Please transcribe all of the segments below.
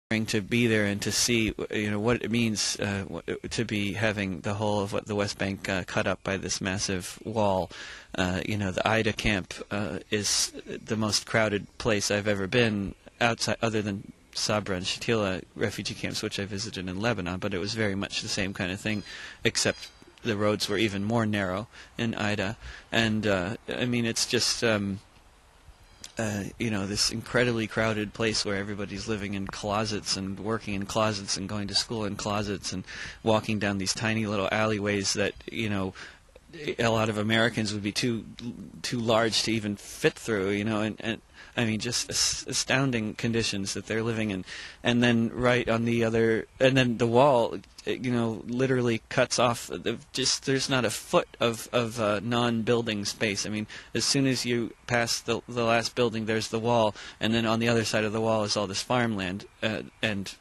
to be there and to see, what it means to be having the whole of what the West Bank cut up by this massive wall. The Ida camp is the most crowded place I've ever been outside, other than Sabra and Shatila refugee camps, which I visited in Lebanon, but it was very much the same kind of thing, except the roads were even more narrow in Ida. And it's just this incredibly crowded place where everybody's living in closets and working in closets and going to school in closets and walking down these tiny little alleyways that a lot of Americans would be too large to even fit through, and I mean, just astounding conditions that they're living in. And then and then the wall, literally cuts off. There's not a foot of non-building space. I mean, as soon as you pass the last building, there's the wall, and then on the other side of the wall is all this farmland and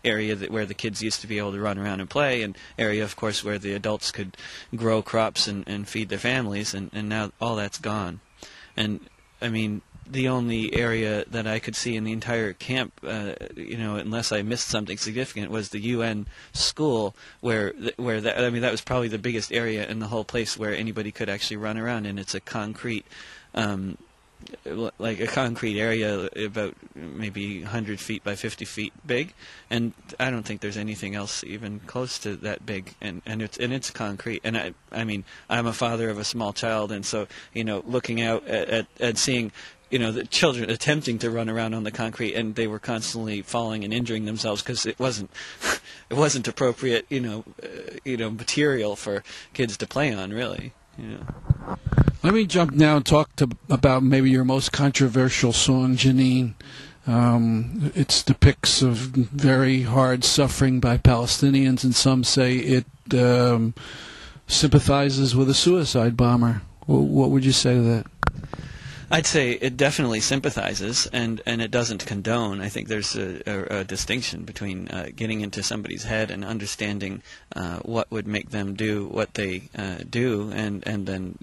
area where the kids used to be able to run around and play, and area, of course, where the adults could grow crops and feed their families, and now all that's gone. And I mean, the only area that I could see in the entire camp, unless I missed something significant, was the UN school, that was probably the biggest area in the whole place where anybody could actually run around, and it's a concrete, like a concrete area about maybe 100 feet by 50 feet big, and I don't think there's anything else even close to that big, and it's concrete. And I'm a father of a small child, and so looking out at seeing the children attempting to run around on the concrete, and they were constantly falling and injuring themselves because it wasn't appropriate material for kids to play on, really. Let me jump now and talk about maybe your most controversial song, Janine. It depicts of very hard suffering by Palestinians, and some say it sympathizes with a suicide bomber. What would you say to that? I'd say it definitely sympathizes, and it doesn't condone. I think there's a distinction between getting into somebody's head and understanding what would make them do what they do, and then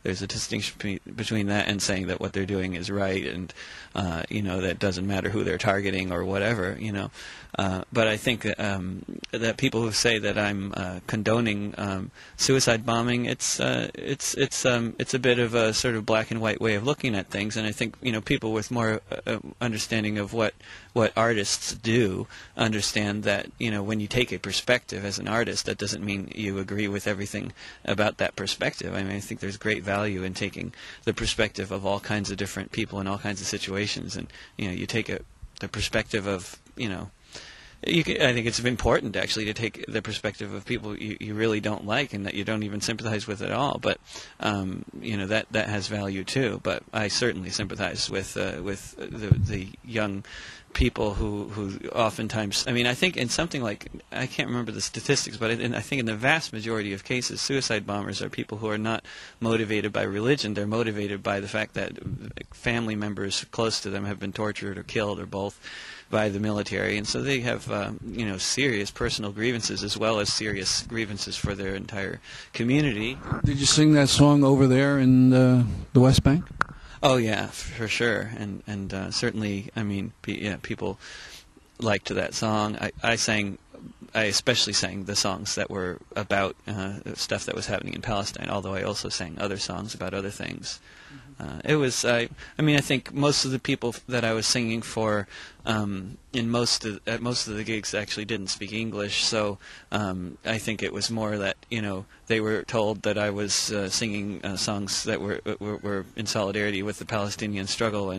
there's a distinction between that and saying that what they're doing is right, and that doesn't matter who they're targeting or whatever. But I think that people who say that I'm condoning suicide bombing, it's a bit of a sort of black and white way of looking at things, and I think people with more understanding of what artists do understand that when you take a perspective as an artist, that doesn't mean you agree with everything about that perspective. I mean, I think there's great value in taking the perspective of all kinds of different people in all kinds of situations, and you take the perspective of I think it's important actually to take the perspective of people you really don't like and that you don't even sympathize with at all. But that has value too. But I certainly sympathize with the young people who oftentimes. I mean, I think in something like, I can't remember the statistics, but I think in the vast majority of cases, suicide bombers are people who are not motivated by religion. They're motivated by the fact that family members close to them have been tortured or killed or both by the military, and so they have serious personal grievances as well as serious grievances for their entire community. Did you sing that song over there in the West Bank? Oh yeah, for sure, and certainly, I mean, people liked that song. I especially sang the songs that were about stuff that was happening in Palestine, although I also sang other songs about other things. It was, I think most of the people that I was singing for at most of the gigs actually didn't speak English, so I think it was more that they were told that I was singing songs that were in solidarity with the Palestinian struggle,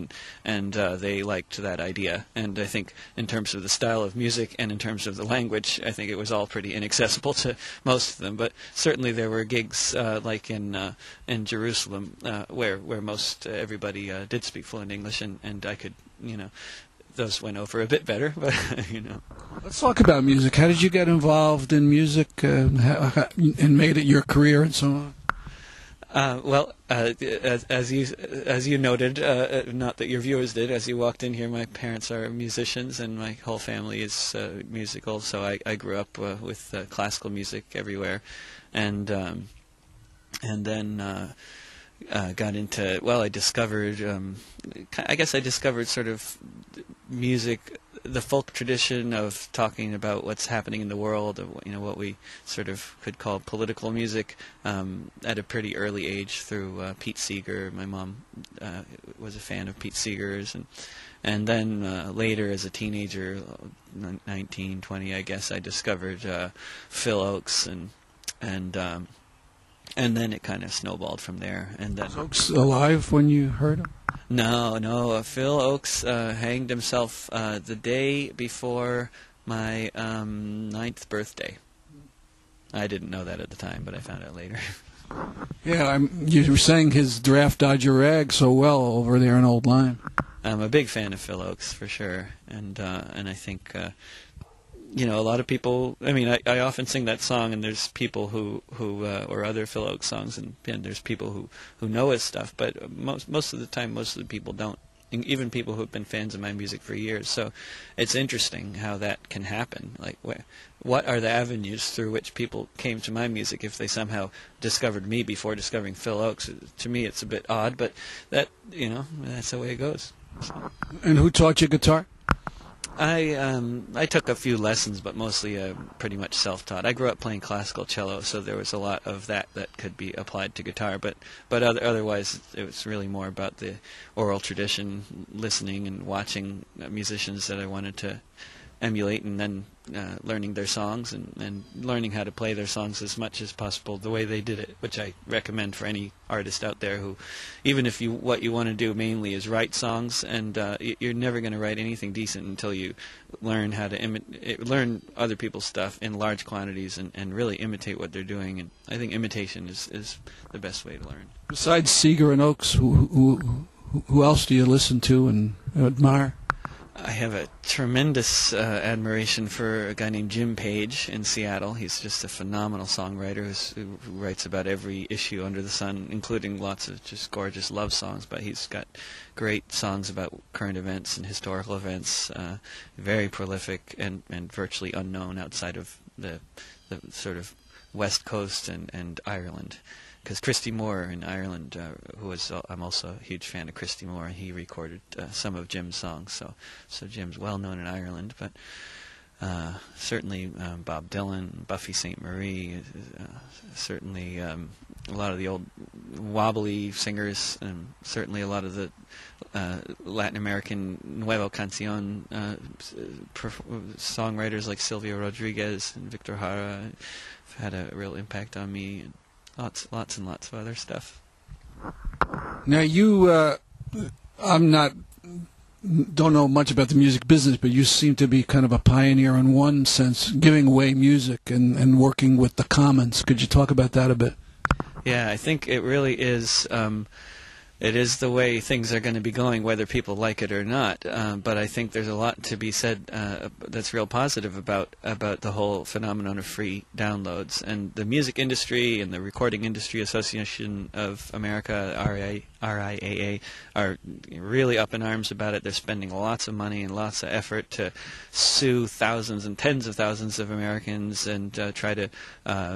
and they liked that idea. And I think in terms of the style of music and in terms of the language, I think it was all pretty inaccessible to most of them. But certainly there were gigs like in Jerusalem where most everybody did speak fluent English, and I could those went over a bit better, but Let's talk about music. How did you get involved in music and made it your career and so on? Well, as you noted, not that your viewers did, as you walked in here, my parents are musicians and my whole family is musical, so I grew up with classical music everywhere, and then got into, I discovered sort of music, the folk tradition of talking about what's happening in the world, of, what we sort of could call political music, at a pretty early age through Pete Seeger. My mom was a fan of Pete Seeger's, and then later as a teenager, 19, 20, I guess, I discovered Phil Oakes, and then it kind of snowballed from there. And then was Oakes alive when you heard him? No. Phil Oakes hanged himself the day before my 9th birthday. I didn't know that at the time, but I found out later. Yeah, you were saying his Draft Dodger rag so well over there in Old Lyme. I'm a big fan of Phil Oakes for sure, and I think a lot of people. I mean, I often sing that song, and there's people who or other Phil Oakes songs, and there's people who know his stuff, but most of the time, most of the people don't. Even people who've been fans of my music for years. So it's interesting how that can happen. Like, what are the avenues through which people came to my music if they somehow discovered me before discovering Phil Oakes? To me, it's a bit odd, but that's the way it goes. So. And who taught you guitar? I took a few lessons, but mostly pretty much self-taught. I grew up playing classical cello, so there was a lot of that could be applied to guitar. But otherwise, it was really more about the oral tradition, listening and watching musicians that I wanted to emulate, and then learning their songs and learning how to play their songs as much as possible the way they did it, which I recommend for any artist out there who, even if what you want to do mainly is write songs, and you're never going to write anything decent until you learn how to learn other people's stuff in large quantities and really imitate what they're doing. And I think imitation is the best way to learn. Besides Seeger and Oakes, who else do you listen to and admire? I have a tremendous admiration for a guy named Jim Page in Seattle. He's just a phenomenal songwriter who writes about every issue under the sun, including lots of just gorgeous love songs. But he's got great songs about current events and historical events, very prolific and virtually unknown outside of the sort of West Coast and Ireland. Because Christy Moore in Ireland, I'm also a huge fan of Christy Moore, and he recorded some of Jim's songs. So Jim's well known in Ireland, but certainly Bob Dylan, Buffy St. Marie, certainly a lot of the old wobbly singers, and certainly a lot of the Latin American Nuevo Canción songwriters like Silvio Rodriguez and Victor Jara have had a real impact on me. Lots and lots of other stuff. Now don't know much about the music business, but you seem to be kind of a pioneer in one sense, giving away music and working with the commons. Could you talk about that a bit? Yeah, I think it really is. It is the way things are going to be going, whether people like it or not. But I think there's a lot to be said that's real positive about the whole phenomenon of free downloads. And the Music Industry and the Recording Industry Association of America, RIAA, are really up in arms about it. They're spending lots of money and lots of effort to sue thousands and tens of thousands of Americans and try to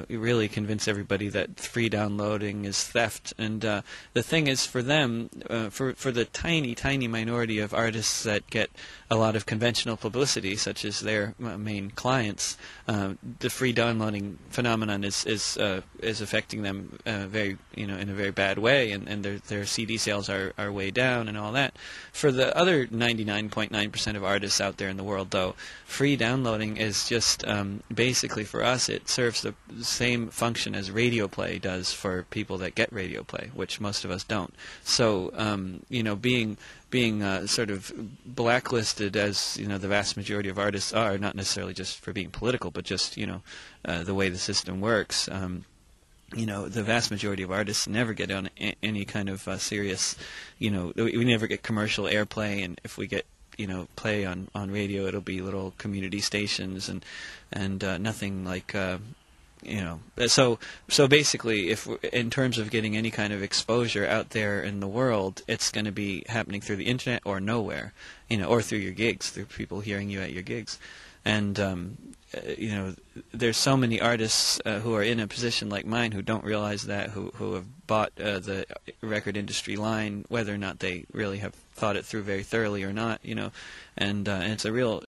really convince everybody that free downloading is theft. And the thing is, for them, for the tiny minority of artists that get a lot of conventional publicity, such as their main clients, the free downloading phenomenon is affecting them very in a very bad way, and their CD sales are way down and all that. For the other 99.9% of artists out there in the world, though, free downloading is just basically, for us, it serves the same function as radio play does for people that get radio play, which most of us don't. So being sort of blacklisted, as the vast majority of artists are, not necessarily just for being political, but just the way the system works. The vast majority of artists never get on any kind of serious, we never get commercial airplay, and if we get play on radio, it'll be little community stations and nothing like. So basically, if in terms of getting any kind of exposure out there in the world, it's going to be happening through the internet or nowhere, or through your gigs, through people hearing you at your gigs. and there's so many artists who are in a position like mine who don't realize that, who have bought the record industry line, whether or not they really have thought it through very thoroughly or not, and it's a real